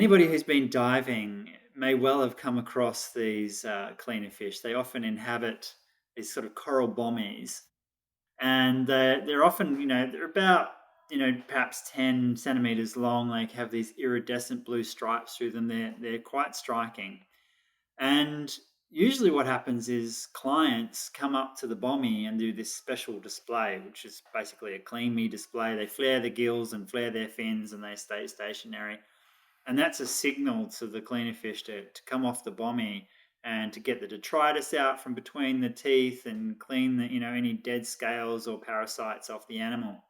Anybody who's been diving may well have come across these cleaner fish. They often inhabit these sort of coral bommies, and they're often, they're about, perhaps 10 centimeters long. They have these iridescent blue stripes through them. They're quite striking. And usually, what happens is clients come up to the bommy and do this special display, which is basically a clean me display. They flare the gills and flare their fins, and they stay stationary. And that's a signal to the cleaner fish to come off the bommy and to get the detritus out from between the teeth and clean any dead scales or parasites off the animal.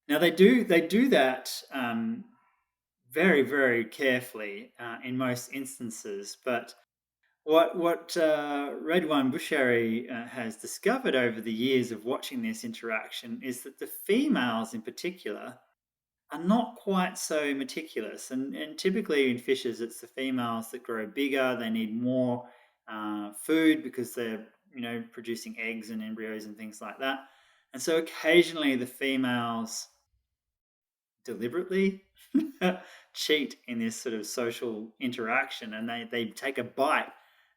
Now they do that very, very carefully in most instances, but what Red One Busheri has discovered over the years of watching this interaction is that the females in particular are not quite so meticulous. And typically in fishes, it's the females that grow bigger. They need more food because they're, producing eggs and embryos and things like that. And so occasionally the females deliberately cheat in this sort of social interaction, and they take a bite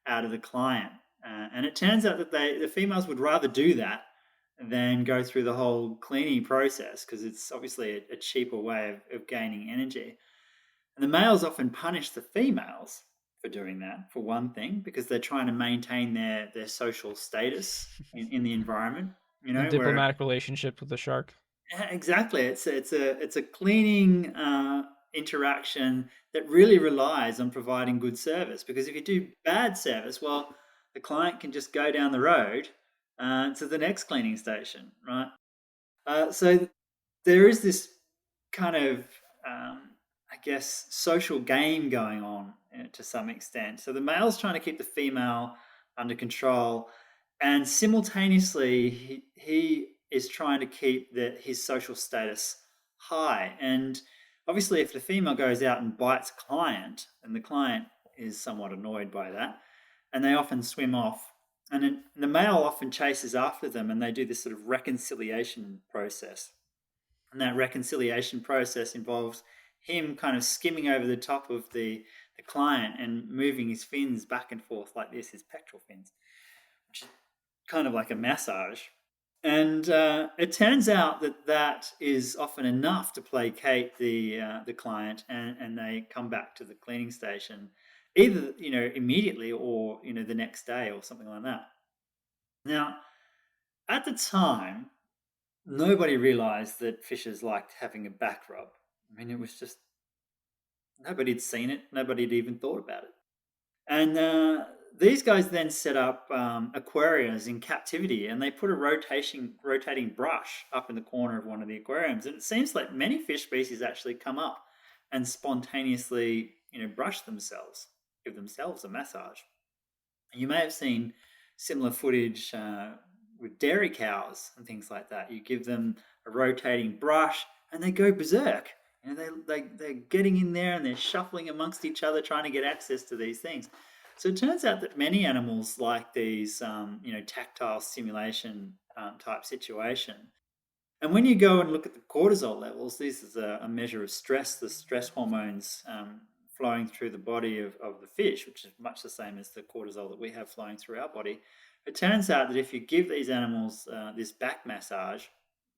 out of the client. And it turns out that the females would rather do that than go through the whole cleaning process, because it's obviously a cheaper way of gaining energy. And the males often punish the females for doing that, for one thing, because they're trying to maintain their social status in the environment. The Where diplomatic relationship with the shark. exactly, it's a cleaning interaction that really relies on providing good service. Because if you do bad service, well, the client can just go down the road to the next cleaning station, right? So there is this kind of, I guess, social game going on to some extent. So the male's trying to keep the female under control, and simultaneously he is trying to keep his social status high. And obviously, if the female goes out and bites a client, and the client is somewhat annoyed by that, and they often swim off, and then the male often chases after them, and they do this sort of reconciliation process. And that reconciliation process involves him kind of skimming over the top of the client and moving his fins back and forth like this, his pectoral fins, which is kind of like a massage. And it turns out that that is often enough to placate the client, and they come back to the cleaning station, either immediately, or the next day or something like that. Now, at the time, nobody realized that fishers liked having a back rub. I mean, it was just nobody'd seen it, nobody'd even thought about it. And these guys then set up aquariums in captivity, and they put a rotating brush up in the corner of one of the aquariums. And it seems like many fish species actually come up and spontaneously, brush themselves, give themselves a massage. You may have seen similar footage with dairy cows and things like that. You give them a rotating brush, and they go berserk. They're getting in there and they're shuffling amongst each other, trying to get access to these things. So it turns out that many animals like these, tactile stimulation type situation. And when you go and look at the cortisol levels, this is a measure of stress, the stress hormones flowing through the body of the fish, which is much the same as the cortisol that we have flowing through our body. It turns out that if you give these animals this back massage,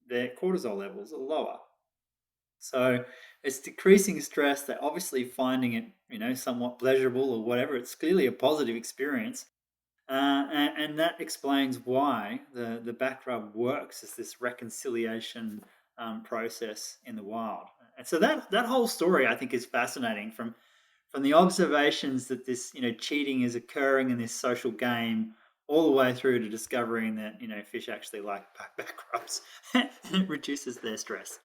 their cortisol levels are lower. So it's decreasing stress. They're obviously finding it, somewhat pleasurable or whatever. It's clearly a positive experience. And that explains why the back rub works as this reconciliation process in the wild. And so that whole story, I think, is fascinating, from the observations that this cheating is occurring in this social game, all the way through to discovering that fish actually like back rubs. It reduces their stress.